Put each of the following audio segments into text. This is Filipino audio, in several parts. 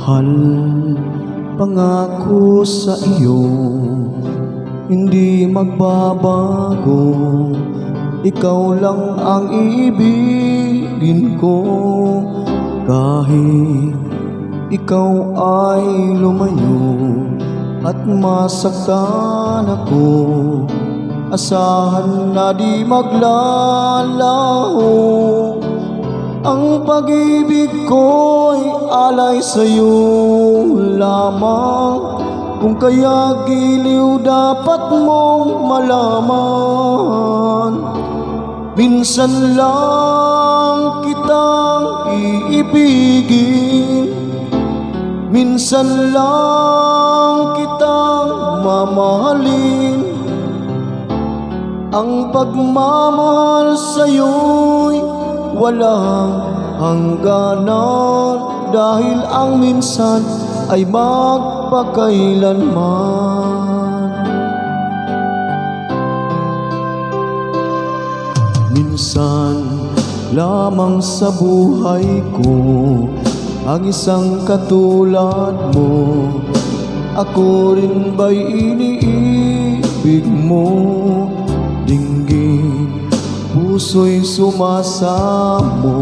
Mahal, pangako sa iyo, hindi magbabago. Ikaw lang ang iibigin ko. Kahit ikaw ay lumayo at masaktan ako, asahan na di maglalaho. Ang pag-ibig ko'y alay sa'yo lamang, kung kaya giliw dapat mong malaman. Minsan lang kitang iibigin, minsan lang kitang mamahalin. Ang pagmamahal sa'yo'y walang hangganan, dahil ang minsan ay magpakailanman. Minsan lamang sa buhay ko ang isang katulad mo. Ako rin ba'y iniibig mo? Dinggin, puso'y sumasamo,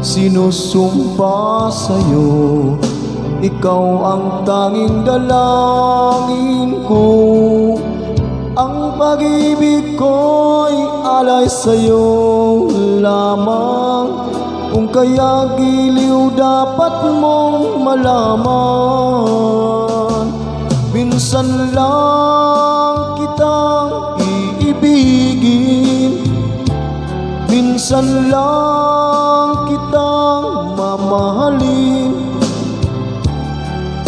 sinusumpa sa'yo. Ikaw ang tanging dalangin ko. Ang pag-ibig ko'y alay sa'yo lamang, kung kaya giliw dapat mong malaman. Minsan lang kitang iibigin, minsan lang kitang mamahalin.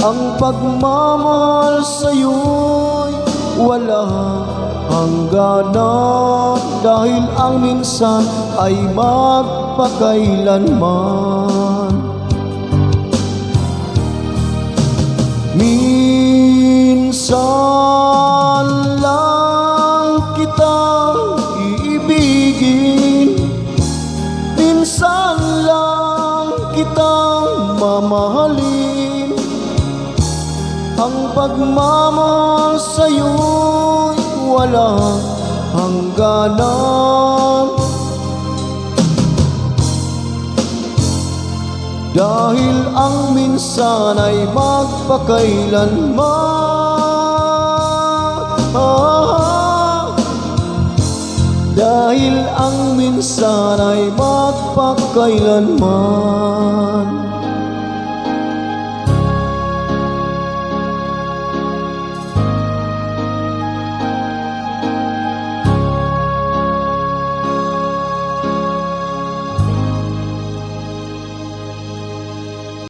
Ang pagmamahal sa'yo'y walang hangganan, dahil ang minsan ay magpakailanman. Minsan lang kitang iibigin, minsan lang kitang mamahalin. Ang pagmamahal sa'yo'y walang hangganan, dahil ang minsan ay magpakailanman. Dahil ang minsan ay magpakailanman.